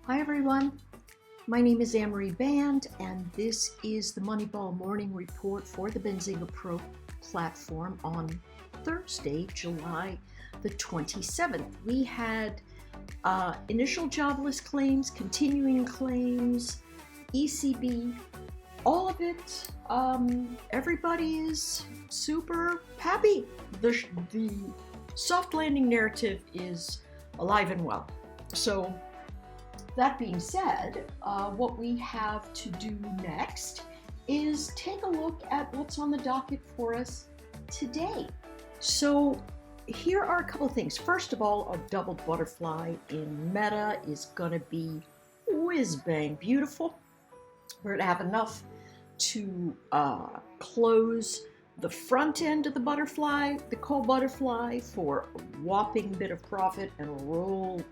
Hi everyone, my name is Anne-Marie Band and this is the Moneyball Morning Report for the Benzinga Pro platform on Thursday, July the 27th. We had initial jobless claims, continuing claims, ECB, all of it. Everybody is super happy. The soft landing narrative is alive and well. So that being said, what we have to do next is take a look at what's on the docket for us today. So here are a couple things. First of all, a double butterfly in Meta is going to be whiz-bang beautiful. We're going to have enough to close the front end of the butterfly, the call butterfly, for a whopping bit of profit and roll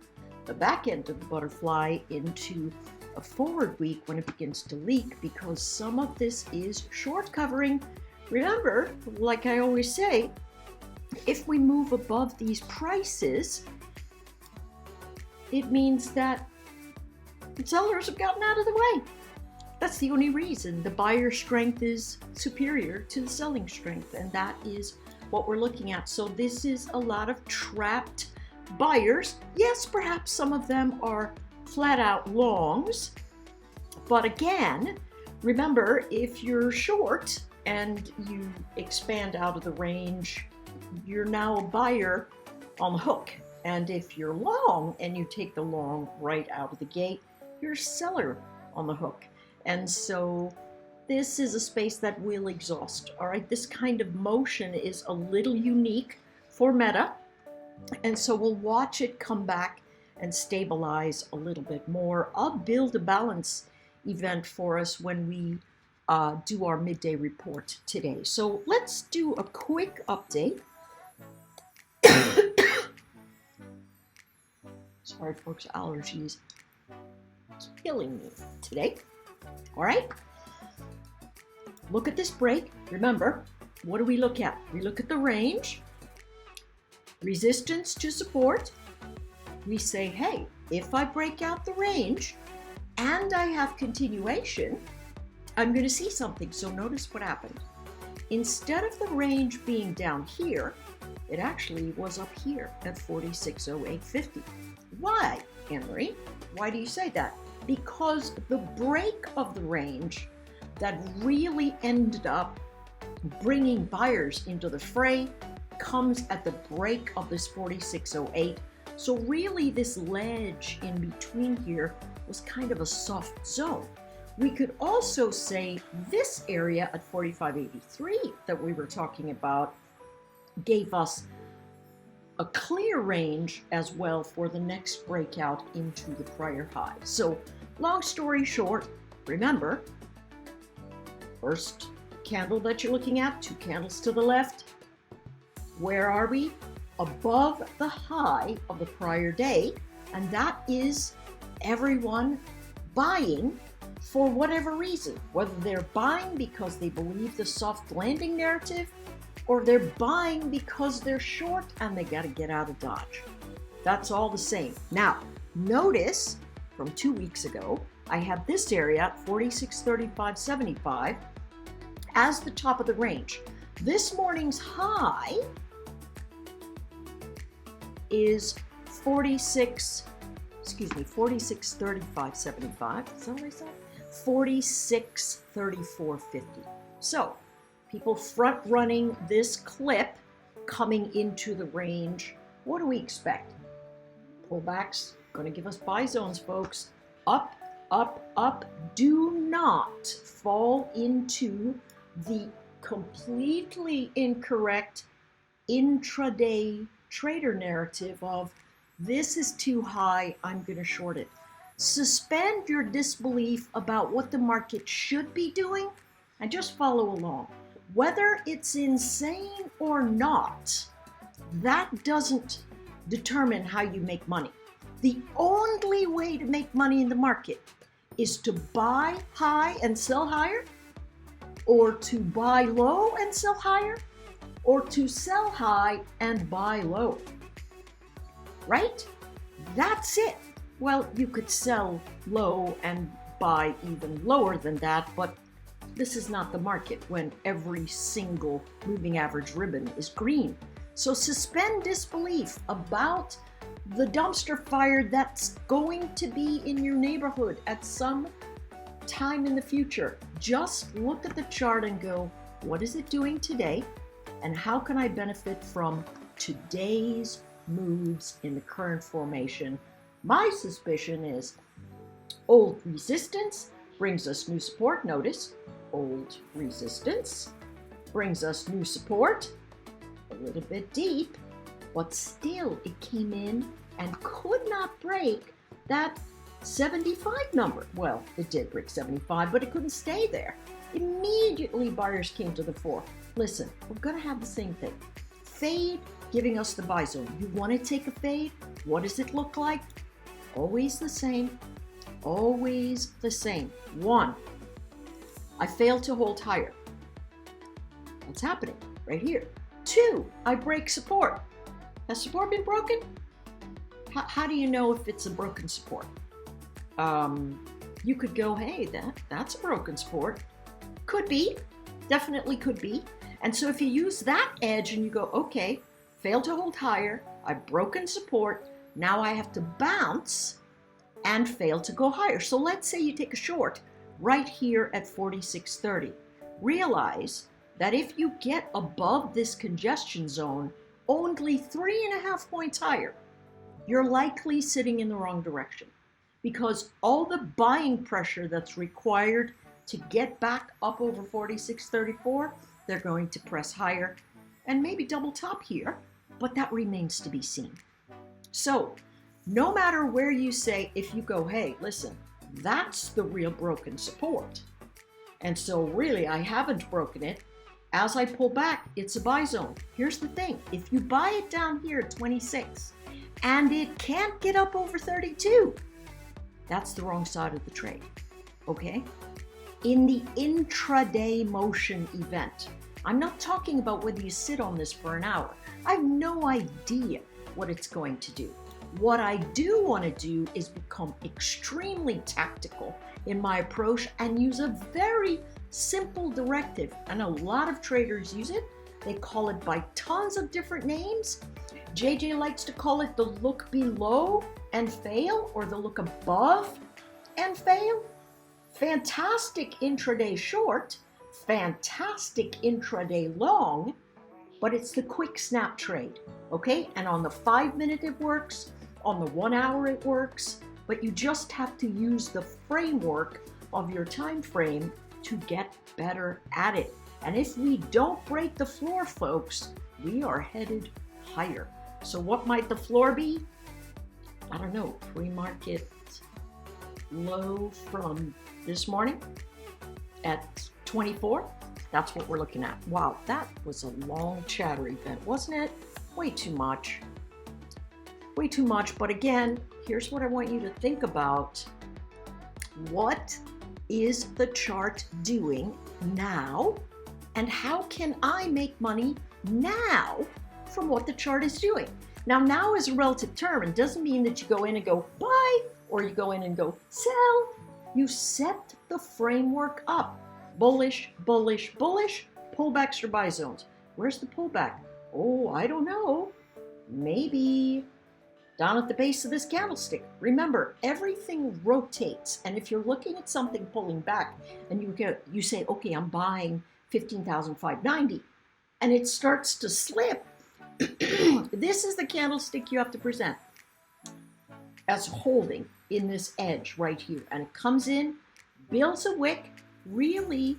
the back end of the butterfly into a forward week when it begins to leak, because some of this is short covering. Remember, like I always say, if we move above these prices, it means that sellers have gotten out of the way. That's the only reason. The buyer strength is superior to the selling strength, and that is what we're looking at. So this is a lot of trapped buyers. Yes, perhaps some of them are flat out longs, but again, remember, if you're short and you expand out of the range, you're now a buyer on the hook. And if you're long and you take the long right out of the gate, you're a seller on the hook. And so this is a space that will exhaust. All right, this kind of motion is a little unique for Meta. And so we'll watch it come back and stabilize a little bit more. I'll build a balance event for us when we do our midday report today. So let's do a quick update. Sorry, folks, allergies killing me today. All right. Look at this break. Remember, what do we look at? We look at the range. Resistance to support. We say, hey, if I break out the range and I have continuation, I'm going to see something. So notice what happened. Instead of the range being down here, it actually was up here at 46.0850. Why, Anne-Marie? Why do you say that? Because the break of the range that really ended up bringing buyers into the fray comes at the break of this 46.08. So really this ledge in between here was kind of a soft zone. We could also say this area at 45.83 that we were talking about gave us a clear range as well for the next breakout into the prior high. So long story short, remember, first candle that you're looking at, two candles to the left. Where are we? Above the high of the prior day, and that is everyone buying for whatever reason, whether they're buying because they believe the soft landing narrative or they're buying because they're short and they got to get out of Dodge. That's all the same. Now, notice from 2 weeks ago, I have this area, 46.3575, as the top of the range. This morning's high is 46.3575. Is that what I said? 46.3450. So people front running this clip coming into the range. What do we expect? Pullbacks going to give us buy zones, folks. Up, up, up. Do not fall into the completely incorrect intraday trader narrative of this is too high, I'm going to short it. Suspend your disbelief about what the market should be doing and just follow along. Whether it's insane or not, that doesn't determine how you make money. The only way to make money in the market is to buy high and sell higher, or to buy low and sell higher, or to sell high and buy low. Right? That's it. Well, you could sell low and buy even lower than that, but this is not the market when every single moving average ribbon is green. So suspend disbelief about the dumpster fire that's going to be in your neighborhood at some time in the future. Just look at the chart and go, what is it doing today? And how can I benefit from today's moves in the current formation? My suspicion is old resistance brings us new support. Notice, old resistance brings us new support. A little bit deep, but still it came in and could not break that 75 number. Well, it did break 75, but it couldn't stay there. Immediately buyers came to the fore. Listen, we're going to have the same thing. Fade giving us the buy zone. You want to take a fade? What does it look like? Always the same. Always the same. 1, I failed to hold higher. What's happening? Right here. 2, I break support. Has support been broken? How do you know if it's a broken support? You could go, hey, that's a broken support. Could be, definitely could be. And so if you use that edge and you go, okay, failed to hold higher, I've broken support, now I have to bounce and fail to go higher. So let's say you take a short right here at 46.30. Realize that if you get above this congestion zone, only 3.5 points higher, you're likely sitting in the wrong direction, because all the buying pressure that's required to get back up over 46.34, they're going to press higher and maybe double top here, but that remains to be seen. So no matter where you say, if you go, hey, listen, that's the real broken support, and so really I haven't broken it, as I pull back, it's a buy zone. Here's the thing, if you buy it down here at 26 and it can't get up over 32, that's the wrong side of the trade, okay? In the intraday motion event, I'm not talking about whether you sit on this for an hour. I have no idea what it's going to do. What I do want to do is become extremely tactical in my approach and use a very simple directive. And a lot of traders use it. They call it by tons of different names. JJ likes to call it the look below and fail, or the look above and fail. Fantastic intraday short, fantastic intraday long, but it's the quick snap trade, okay? And on the 5 minute it works, on the 1 hour it works, but you just have to use the framework of your time frame to get better at it. And if we don't break the floor, folks, we are headed higher. So what might the floor be? I don't know, pre-market low from this morning at 24. That's what we're looking at. Wow, that was a long chatter event, wasn't it? Way too much. Way too much. But again, here's what I want you to think about. What is the chart doing now? And how can I make money now from what the chart is doing? Now is a relative term and doesn't mean that you go in and go buy or you go in and go sell. You set the framework up. Bullish, bullish, bullish, pullbacks or buy zones. Where's the pullback? Oh, I don't know. Maybe down at the base of this candlestick. Remember, everything rotates. And if you're looking at something pulling back and you say, okay, I'm buying 15,590 and it starts to slip, this is the candlestick you have to present as holding in this edge right here. And it comes in, builds a wick, really,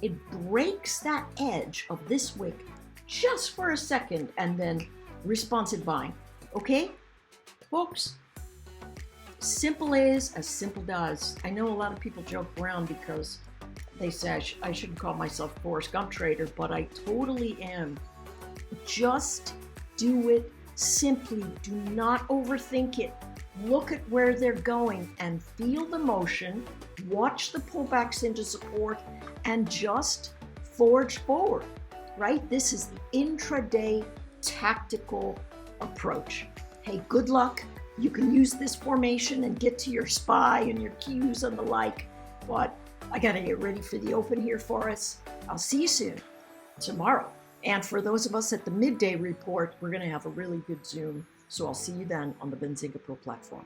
it breaks that edge of this wick just for a second and then responsive buying. Okay? Folks, simple is as simple does. I know a lot of people joke around because they say I shouldn't call myself a Forrest Gump trader, but I totally am. Just do it simply. Do not overthink it. Look at where they're going and feel the motion. Watch the pullbacks into support and just forge forward, right? This is the intraday tactical approach. Hey, good luck. You can use this formation and get to your SPY and your Qs and the like, but I gotta get ready for the open here for us. I'll see you soon, tomorrow. And for those of us at the midday report, we're gonna have a really good Zoom. So I'll see you then on the Benzinga Pro platform.